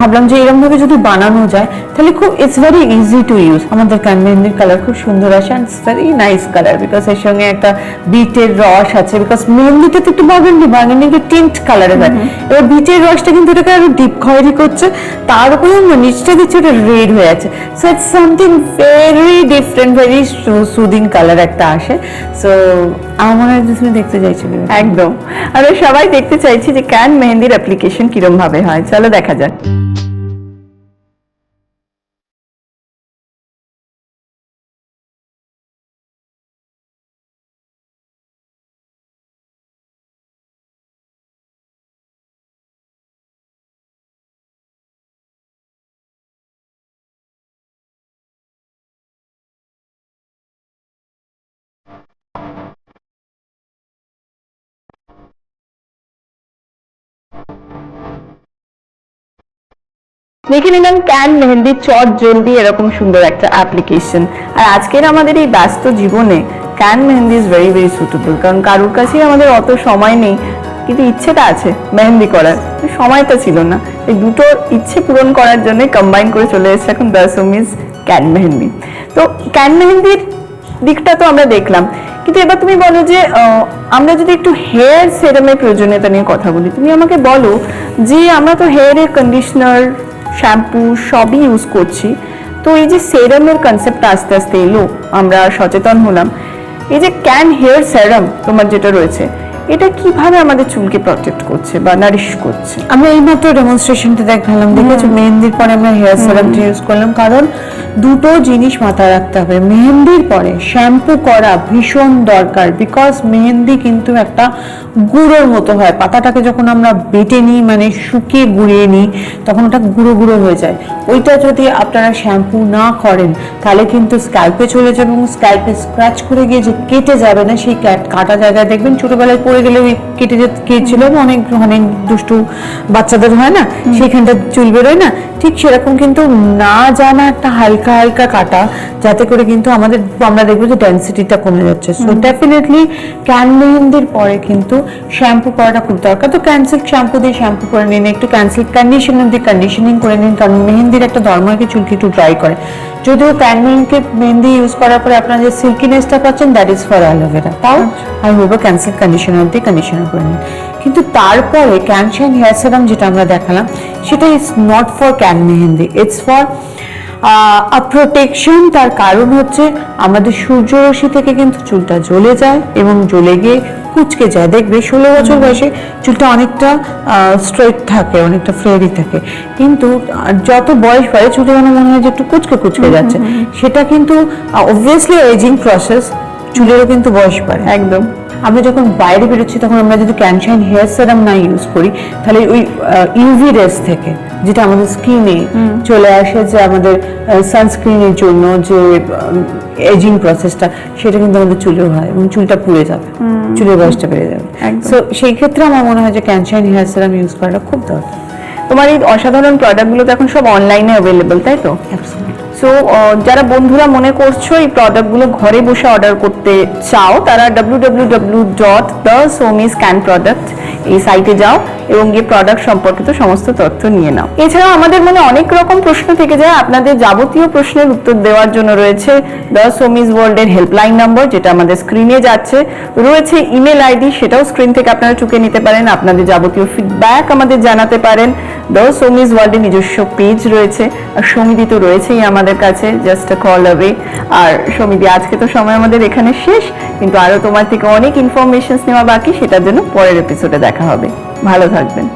ভাবলাম যে এরকম ভাবে যদি বানানো যায় তাহলে খুব it's very easy to use. আমাদের কান মেহেন্দির কালার খুব সুন্দর আসে and it's very nice colour because এর সঙ্গে একটা বিটের রস আছে বিকজ মেহেন্দিটা তো একটু বার্গান্ডি একটু টিন্ট কালারের হয়। এবার বিটের রসটা কিন্তু এটাকে আরো ডিপ খয়েরি করছে, তার উপরে নিচটা দিচ্ছে ওটা রেড হয়ে আছে। So it's something very different, very soothing colour একটা আসে। সো আমার মনে হয় তুমি দেখতে চাইছো একদম। আমরা সবাই দেখতে চাইছি যে ক্যান মেহেন্দির অ্যাপ্লিকেশন কিরম ভাবে হয়, চলো দেখা যাক। দেখে নিলাম ক্যান মেহেন্দি চট জলদি এরকম সুন্দর একটা অ্যাপ্লিকেশন। আর আজকের আমাদের এই ব্যস্ত জীবনে ক্যান mehendi is very very suitable, কারণ কারোর কাছেই আমাদের অত সময় নেই, কিন্তু ইচ্ছেটা আছে মেহেন্দি করার, সময়টা ছিল না। এই দুটো ইচ্ছে পূরণ করার জন্য কম্বাইন করে চলে এসেছে এখন দ্য সোমিজ ক্যান মেহেন্দি। তো ক্যান মেহেন্দির দিকটা তো আমরা দেখলাম, কিন্তু এবার তুমি বলো যে আমরা যদি একটু হেয়ার সেরামের প্রয়োজনীয়তা নিয়ে কথা বলি, তুমি আমাকে বলো যে আমরা তো হেয়ারের কন্ডিশনার, শ্যাম্পু সবই ইউজ করছি, তো এই যে সেরামের কনসেপ্টটা আস্তে আস্তে এলো, আমরা সচেতন হলাম, এই যে ক্যান হেয়ার সেরাম তোমার যেটা রয়েছে, এটা কিভাবে আমাদের চুলকে প্রটেক্ট করছে বা নারিশ করছে? আমরা এইমাত্র ডেমনস্ট্রেশনটা দেখালাম, দেখেছো মেহেন্দির পরে আমরা হেয়ার সেরামটা ইউজ করলাম, কারণ দুটো জিনিস মাথায় রাখতে হবে। মেহেন্দির পরে শ্যাম্পু করা ভীষণ দরকার, বিকজ মেহেন্দি কিন্তু একটা গুঁড়োর মতো হয়। পাতাটাকে যখন আমরা বেটে নিই, মানে শুকিয়ে গুঁড়িয়ে নিই, তখন ওটা গুঁড়ো গুঁড়ো হয়ে যায়। ওইটা যদি আপনারা শ্যাম্পু না করেন তাহলে কিন্তু স্ক্যাল্পে চলে যাবে এবং স্ক্যাল্পে স্ক্র্যাচ করে গিয়ে যে কেটে যাবে না, সেই কাটা জায়গায় দেখবেন ছোটবেলায় পড়ে গেলে কেটে কেটেছিল, অনেক অনেক দুষ্টু বাচ্চাদের হয় না, সেখানটা চুল বেরোয় না, ঠিক সেরকম কিন্তু না জানা একটা হালকা হালকা কাটা, যাতে করে কিন্তু আমরা দেখবো যে ডেন্সিটিটা কমে যাচ্ছে। সো ডেফিনেটলি ক্যান মেহেন্দির পরে কিন্তু শ্যাম্পু করাটা খুব দরকার। তো ক্যান্সেল শ্যাম্পু দিয়ে শ্যাম্পু করে নিন, একটু ক্যান্সেল কন্ডিশনার দিয়ে কন্ডিশনিং করে নিন, কারণ মেহেন্দির একটা ধর্মকে চুলকে একটু ড্রাই করে। যদিও ক্যান মেহেন্দি ইউজ করার পরে আপনারা যে সিল্কিনেসটা পাচ্ছেন দ্যাট ইজ ফর অ্যালোভেরা, তাও আমি বলবো ক্যান্সেল কন্ডিশনার দিয়ে কন্ডিশনার করে নিন। কিন্তু তারপরে ক্যান শাইন হেয়ার সেরাম যেটা আমরা দেখালাম, সেটা ইজ নট ফর ক্যান মেহেন্দি, ইটস ফর প্রোটেকশন। তার কারণ হচ্ছে আমাদের সূর্যরশ্মি থেকে কিন্তু চুলটা জ্বলে যায় এবং জ্বলে গিয়ে কুচকে যায়। দেখবে 16 বছর বয়সে চুলটা অনেকটা স্ট্রেট থাকে, অনেকটা ফ্লেয়ারি থাকে, কিন্তু যত বয়স বাড়ে চুলটা যেন মনে হয় যে একটু কুচকে কুচকে যাচ্ছে। সেটা কিন্তু অবভিয়াসলি এজিং প্রসেস, চুলেরও কিন্তু বয়স বাড়ে। একদম। আমরা যখন বাইরে বেরোচ্ছি তখন আমরা যদি ক্যান শাইন হেয়ার সেরাম না ইউজ করি, তাহলে ওই ইউভি রেস থেকে যেটা আমাদের স্কিনে চলে আসে, যে আমাদের সানস্ক্রিনের জন্য যে এজিং প্রসেসটা, সেটা কিন্তু আমাদের চুলেও হয় এবং চুলটা পুড়ে যাবে, চুলের বয়সটা বেড়ে যাবে। সো সেই ক্ষেত্রে আমার মনে হয় যে ক্যান শাইন হেয়ার সেরাম ইউজ করাটা খুব দরকার। তোমার এই অসাধারণ প্রোডাক্টগুলো তো এখন সব অনলাইনে অ্যাভেলেবল, তাই তো? সো যারা বন্ধুরা মনে করছো এই প্রোডাক্টগুলো ঘরে বসে অর্ডার করতে চাও, তারা www.thesomiscanproduct এই সাইটে যাও এবং গিয়ে প্রোডাক্ট সম্পর্কিত সমস্ত তথ্য নিয়ে নাও। এছাড়াও আমাদের মনে অনেক রকম প্রশ্ন থেকে যায়, আপনাদের যাবতীয় প্রশ্নের উত্তর দেওয়ার জন্য রয়েছে দ্য সোমিজ ওয়ার্ল্ডের হেল্পলাইন নম্বর, যেটা আমাদের স্ক্রিনে যাচ্ছে, রয়েছে ইমেল আইডি, সেটাও স্ক্রিন থেকে আপনারা চুকে নিতে পারেন, আপনাদের যাবতীয় ফিডব্যাক আমাদের জানাতে পারেন। দ্য সোমিজ ওয়ার্ল্ডের নিজস্ব পেজ রয়েছে, আর সমিতি তো রয়েছেই আমাদের কাছে, জাস্ট আ কল অ্যাওয়ে। আর সমিতি, আজকে তো সময় আমাদের এখানে শেষ, কিন্তু আরো তোমার থেকে অনেক ইনফরমেশনস নেওয়া বাকি, সেটার জন্য পরের এপিসোডে দেখা হবে। ভালো থাকবেন।